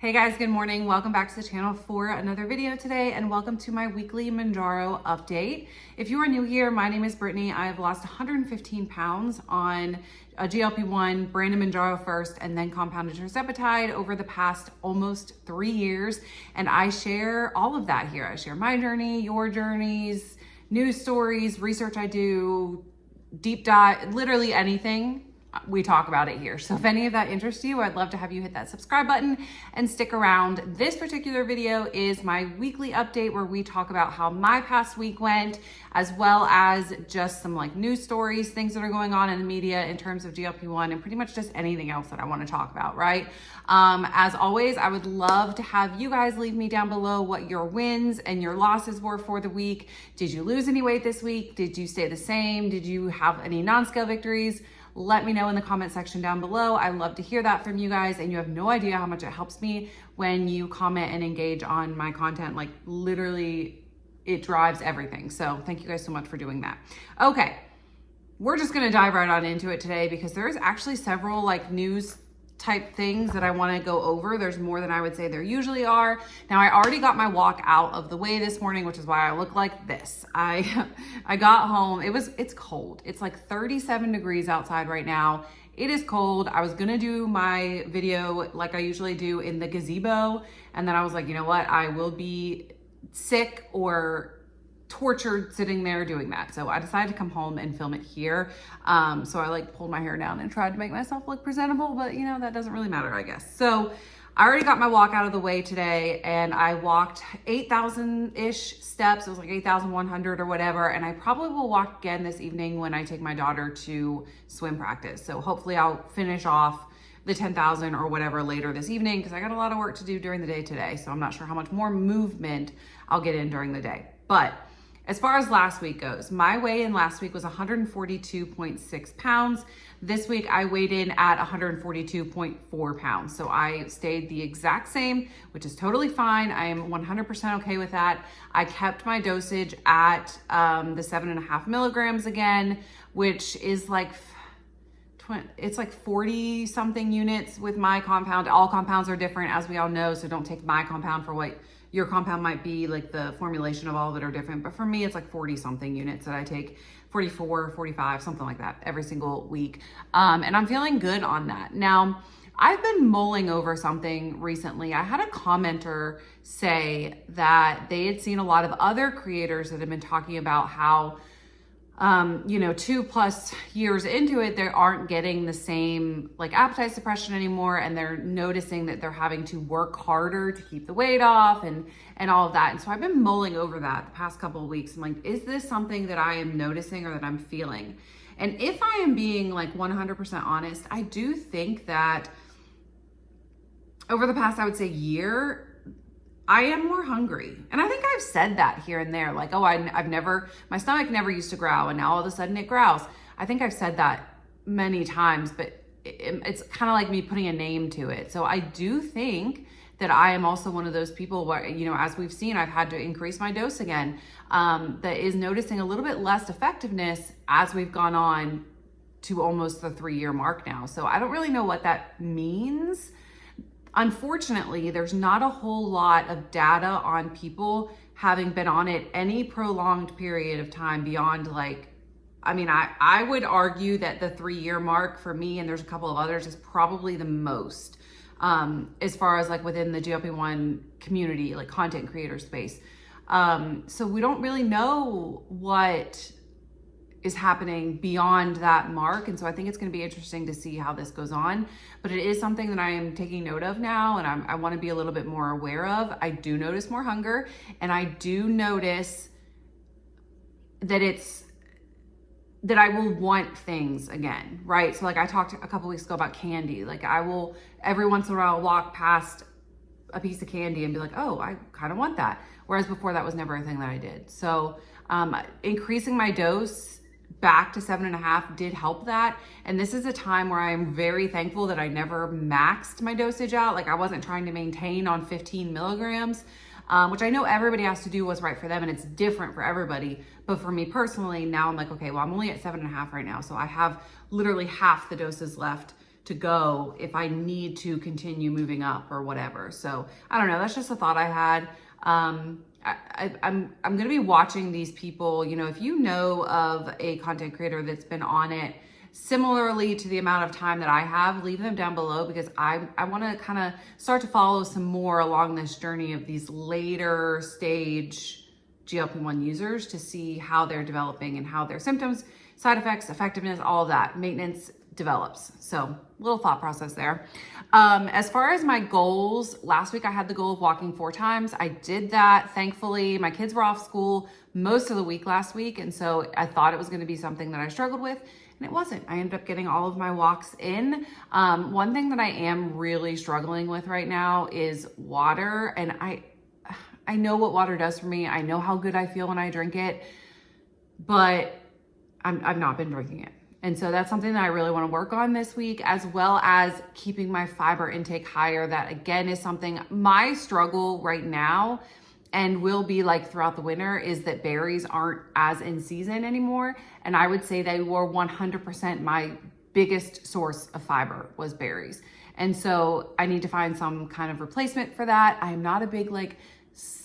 Hey guys, good morning. Welcome back to the channel for another video today, and welcome to my weekly Mounjaro update. If you are new here, my name is Brittany. I have lost 115 pounds on a GLP-1, branded Mounjaro first, and then compounded tirzepatide over the past almost 3 years. And I share all of that here. I share my journey, your journeys, news stories, research I do, deep dive, literally anything. We talk about it here. So if any of that interests you, I'd love to have you hit that subscribe button and stick around. This particular video is my weekly update where we talk about how my past week went, as well as just some like news stories, things that are going on in the media in terms of GLP-1 and pretty much just anything else that I want to talk about, right? As always, I would love to have you guys leave me down below what your wins and your losses were for the week. Did you lose any weight this week? Did you stay the same? Did you have any non-scale victories? Let me know in the comment section down below. I love to hear that from you guys, and you have no idea how much it helps me when you comment and engage on my content. Like literally, it drives everything. So thank you guys so much for doing that. Okay, we're just gonna dive right on into it today because there's actually several like news type things that I want to go over. There's more than I would say there usually are. Now I already got my walk out of the way this morning, which is why I look like this. I got home. It's cold. It's like 37 degrees outside right now. It is cold. I was gonna do my video like I usually do in the gazebo, and then I was like, you know what? I will be sick or tortured sitting there doing that. So I decided to come home and film it here. So I like pulled my hair down and tried to make myself look presentable, but you know, that doesn't really matter, I guess. So I already got my walk out of the way today, and I walked 8,000-ish steps. It was like 8,100 or whatever. And I probably will walk again this evening when I take my daughter to swim practice. So hopefully I'll finish off the 10,000 or whatever later this evening, because I got a lot of work to do during the day today. So I'm not sure how much more movement I'll get in during the day. But as far as last week goes, my weigh-in last week was 142.6 pounds. This week I weighed in at 142.4 pounds. So I stayed the exact same, which is totally fine. I am 100% okay with that. I kept my dosage at the 7.5 milligrams again, which is like, it's like 40 something units with my compound. All compounds are different, as we all know. So don't take my compound for what your compound might be. Like the formulation of all of it are different, but for me, it's like 40 something units that I take, 44, 45, something like that every single week. And I'm feeling good on that. Now, I've been mulling over something recently. I had a commenter say that they had seen a lot of other creators that have been talking about how, 2+ years into it, they aren't getting the same like appetite suppression anymore. And they're noticing that they're having to work harder to keep the weight off and all of that. And so I've been mulling over that the past couple of weeks. I'm like, is this something that I am noticing or that I'm feeling? And if I am being like 100% honest, I do think that over the past, I would say year, I am more hungry. And I think I've said that here and there, like, oh, my stomach never used to growl and now all of a sudden it growls. I think I've said that many times, but it's kind of like me putting a name to it. So I do think that I am also one of those people where, as we've seen, I've had to increase my dose again, that is noticing a little bit less effectiveness as we've gone on to almost the 3-year mark now. So I don't really know what that means. Unfortunately, there's not a whole lot of data on people having been on it any prolonged period of time beyond I would argue that the 3-year mark for me, and there's a couple of others, is probably the most as far as like within the GLP-1 community, like content creator space. So we don't really know what is happening beyond that mark. And so I think it's going to be interesting to see how this goes on, but it is something that I am taking note of now. And I want to be a little bit more aware of. I do notice more hunger, and I do notice that I will want things again, right? So like I talked a couple weeks ago about candy. Like I will every once in a while walk past a piece of candy and be like, oh, I kind of want that. Whereas before that was never a thing that I did. So increasing my dose back to 7.5 did help that. And this is a time where I'm very thankful that I never maxed my dosage out. Like I wasn't trying to maintain on 15 milligrams, which I know everybody has to do what's right for them, and it's different for everybody. But for me personally, now I'm like, okay, well, I'm only at 7.5 right now. So I have literally half the doses left to go if I need to continue moving up or whatever. So I don't know. That's just a thought I had. I'm going to be watching these people. You know, if you know of a content creator that's been on it similarly to the amount of time that I have, leave them down below, because I want to kind of start to follow some more along this journey of these later stage GLP-1 users to see how they're developing and how their symptoms, side effects, effectiveness, all of that, maintenance develops. So little thought process there. As far as my goals, last week I had the goal of walking 4 times. I did that. Thankfully, my kids were off school most of the week last week. And so I thought it was going to be something that I struggled with, and it wasn't. I ended up getting all of my walks in. One thing that I am really struggling with right now is water. And I know what water does for me. I know how good I feel when I drink it, but I've not been drinking it. And so that's something that I really want to work on this week, as well as keeping my fiber intake higher. That again is something, my struggle right now and will be like throughout the winter, is that berries aren't as in season anymore. And I would say they were 100% my biggest source of fiber was berries. And so I need to find some kind of replacement for that. I am not a big like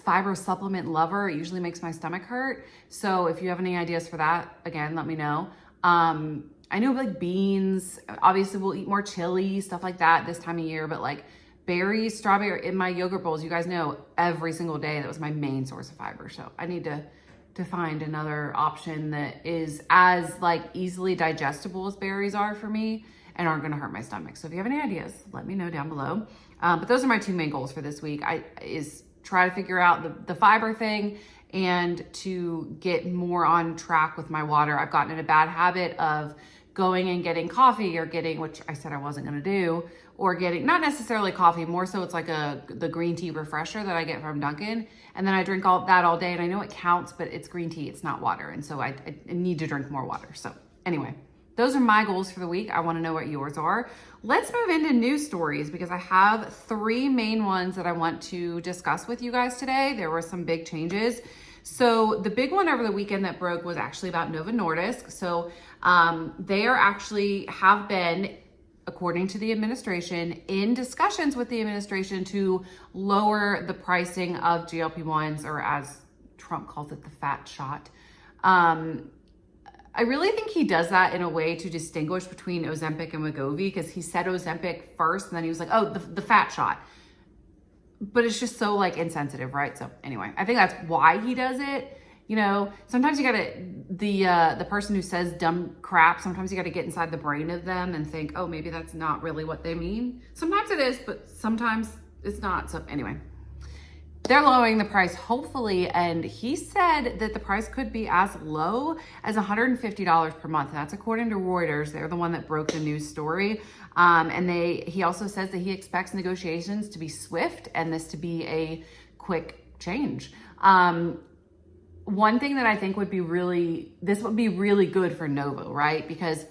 fiber supplement lover. It usually makes my stomach hurt. So if you have any ideas for that, again, let me know. I know like beans, obviously we'll eat more chili, stuff like that this time of year, but like berries, strawberry in my yogurt bowls, you guys know every single day that was my main source of fiber. So I need to find another option that is as like easily digestible as berries are for me and aren't going to hurt my stomach. So if you have any ideas, let me know down below. But those are my 2 main goals for this week. Is try to figure out the fiber thing and to get more on track with my water. I've gotten in a bad habit of going and getting coffee or getting, which I said I wasn't going to do, or getting, not necessarily coffee, more so it's like the green tea refresher that I get from Dunkin'. And then I drink all that all day, and I know it counts, but it's green tea, it's not water. And so I need to drink more water. So anyway, those are my goals for the week. I want to know what yours are. Let's move into news stories, because I have 3 main ones that I want to discuss with you guys today. There were some big changes. So the big one over the weekend that broke was actually about Novo Nordisk. So they are actually have been, according to the administration, in discussions with the administration to lower the pricing of GLP-1s, or as Trump calls it, the fat shot. I really think he does that in a way to distinguish between Ozempic and Wegovy, because he said Ozempic first and then he was like, oh, the fat shot. But it's just so like insensitive, right? So anyway, I think that's why he does it. You know, sometimes you gotta, the person who says dumb crap, sometimes you gotta get inside the brain of them and think, oh, maybe that's not really what they mean. Sometimes it is, but sometimes it's not. So anyway, they're lowering the price, hopefully. And he said that the price could be as low as $150 per month. That's according to Reuters. They're the one that broke the news story. And he also says that he expects negotiations to be swift and this to be a quick change. One thing that I think would be really good for Novo, right? Because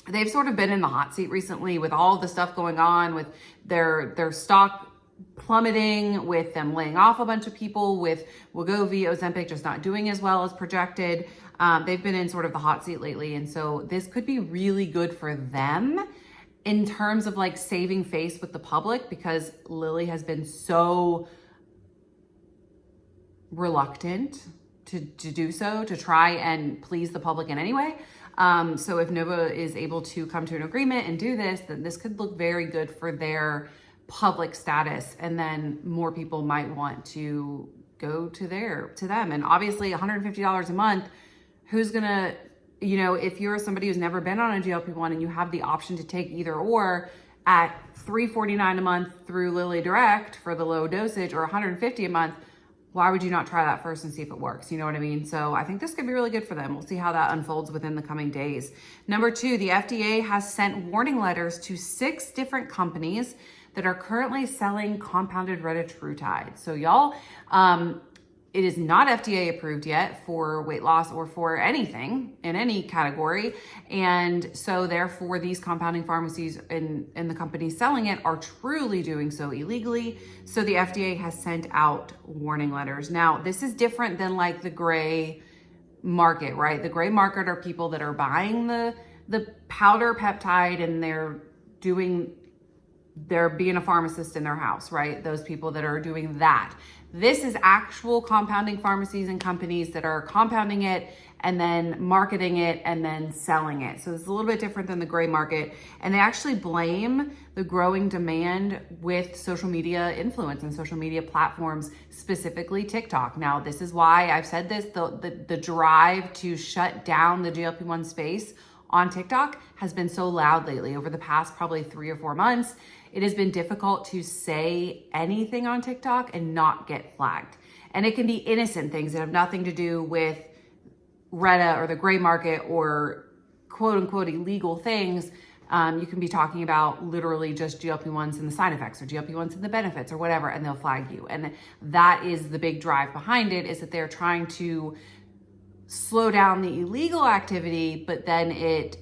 they've sort of been in the hot seat recently with all the stuff going on with their stock plummeting, with them laying off a bunch of people, with Wegovy, Ozempic just not doing as well as projected. They've been in sort of the hot seat lately. And so this could be really good for them in terms of like saving face with the public, because Lilly has been so reluctant to do so, to try and please the public in any way. So if Novo is able to come to an agreement and do this, then this could look very good for their public status. And then more people might want to go to them. And obviously $150 a month, who's gonna, you know, if you're somebody who's never been on a GLP-1 and you have the option to take either or at $349 a month through Lilly Direct for the low dosage, or $150 a month, why would you not try that first and see if it works? You know what I mean? So I think this could be really good for them. We'll see how that unfolds within the coming days. Number 2, the FDA has sent warning letters to 6 different companies that are currently selling compounded retatrutide. So y'all, it is not FDA approved yet for weight loss or for anything in any category. And so therefore these compounding pharmacies and the companies selling it are truly doing so illegally. So the FDA has sent out warning letters. Now, this is different than like the gray market, right? The gray market are people that are buying the powder peptide and they're they're being a pharmacist in their house, right? Those people that are doing that. This is actual compounding pharmacies and companies that are compounding it and then marketing it and then selling it. So it's a little bit different than the gray market. And they actually blame the growing demand with social media influence and social media platforms, specifically TikTok. Now, this is why I've said this, the drive to shut down the GLP-1 space on TikTok has been so loud lately. Over the past probably 3 or 4 months, it has been difficult to say anything on TikTok and not get flagged. And it can be innocent things that have nothing to do with Retta or the gray market or quote unquote illegal things. You can be talking about literally just GLP-1s and the side effects, or GLP-1s and the benefits, or whatever, and they'll flag you. And that is the big drive behind it, is that they're trying to slow down the illegal activity, but then it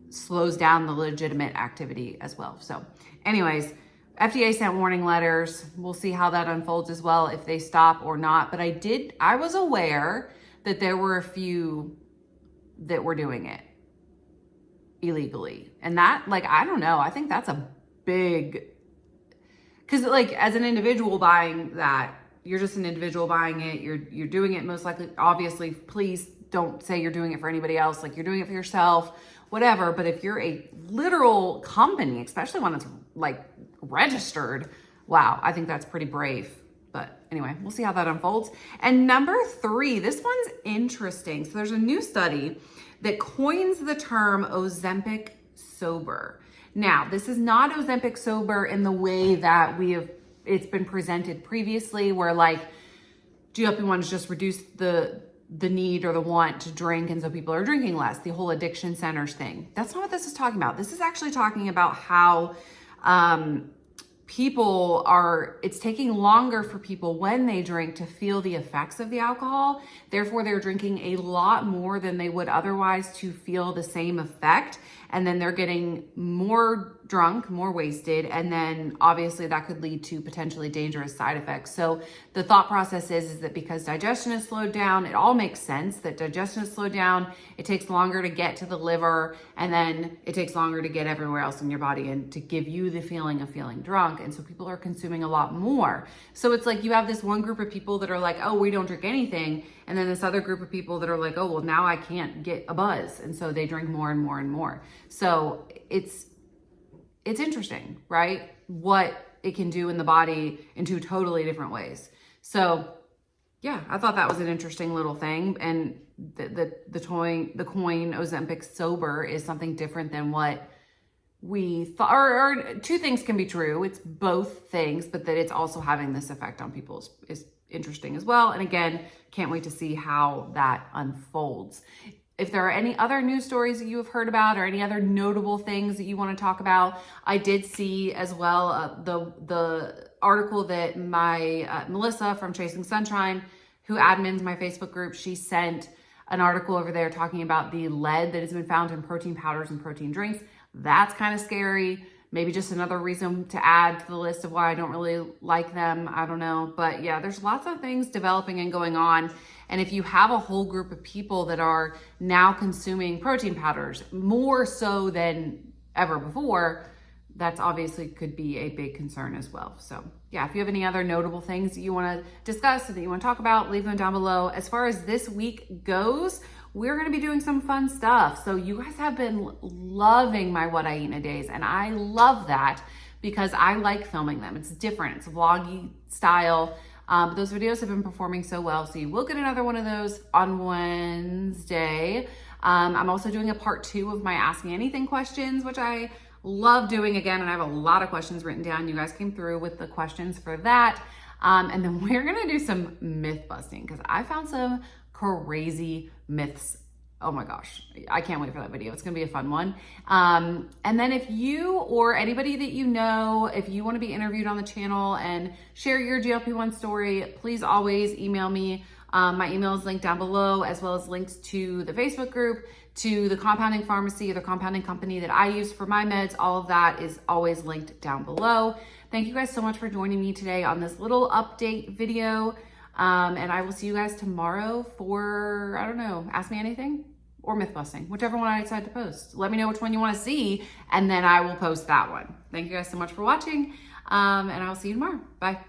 slows down the legitimate activity as well. So anyways, FDA sent warning letters. We'll see how that unfolds as well, if they stop or not. But I was aware that there were a few that were doing it illegally. And that, like, I don't know, I think that's a big, because like as an individual buying that, you're just an individual buying it, you're doing it most likely, obviously, please don't say you're doing it for anybody else, like you're doing it for yourself, whatever. But if you're a literal company, especially one that's like registered, wow, I think that's pretty brave. But anyway, we'll see how that unfolds. And number 3, this one's interesting. So there's a new study that coins the term Ozempic sober. Now, this is not Ozempic sober in the way that it's been presented previously, where like GLP-1s just reduce the need or the want to drink, and so people are drinking less, the whole addiction centers thing. That's not what this is talking about. This is actually talking about how it's taking longer for people when they drink to feel the effects of the alcohol. Therefore, they're drinking a lot more than they would otherwise to feel the same effect. And then they're getting more drunk, more wasted. And then obviously that could lead to potentially dangerous side effects. So the thought process is that because digestion is slowed down, it all makes sense that digestion is slowed down. It takes longer to get to the liver, and then it takes longer to get everywhere else in your body and to give you the feeling of feeling drunk. And so people are consuming a lot more. So it's like you have this one group of people that are like, oh, we don't drink anything. And then this other group of people that are like, oh, well, now I can't get a buzz. And so they drink more and more and more. So it's interesting, right? What it can do in the body in 2 totally different ways. So yeah, I thought that was an interesting little thing. And the coin Ozempic sober is something different than what we thought, or 2 things can be true. It's both things, but that it's also having this effect on people is interesting as well. And again, can't wait to see how that unfolds. If there are any other news stories that you have heard about, or any other notable things that you want to talk about, I did see as well the article that my Melissa from Chasing Sunshine, who admins my Facebook group, she sent an article over there talking about the lead that has been found in protein powders and protein drinks. That's kind of scary. Maybe just another reason to add to the list of why I don't really like them. I don't know. But yeah, there's lots of things developing and going on. And if you have a whole group of people that are now consuming protein powders more so than ever before, that's obviously could be a big concern as well. So yeah, if you have any other notable things that you want to discuss or that you want to talk about, leave them down below. As far as this week goes, we're going to be doing some fun stuff. So you guys have been loving my What I Eat in a Days, and I love that because I like filming them. It's different. It's vloggy style. Those videos have been performing so well. So you will get another one of those on Wednesday. I'm also doing a part 2 of my Ask Me Anything questions, which I love doing again. And I have a lot of questions written down. You guys came through with the questions for that. And then we're going to do some myth busting because I found some crazy myths. Oh my gosh, I can't wait for that video. It's gonna be a fun one. And then if you or anybody that you know, if you wanna be interviewed on the channel and share your GLP-1 story, please always email me. My email is linked down below, as well as links to the Facebook group, to the compounding pharmacy or the compounding company that I use for my meds. All of that is always linked down below. Thank you guys so much for joining me today on this little update video. And I will see you guys tomorrow for, I don't know, Ask Me Anything or myth busting, whichever one I decide to post. Let me know which one you want to see, and then I will post that one. Thank you guys so much for watching, and I will see you tomorrow. Bye.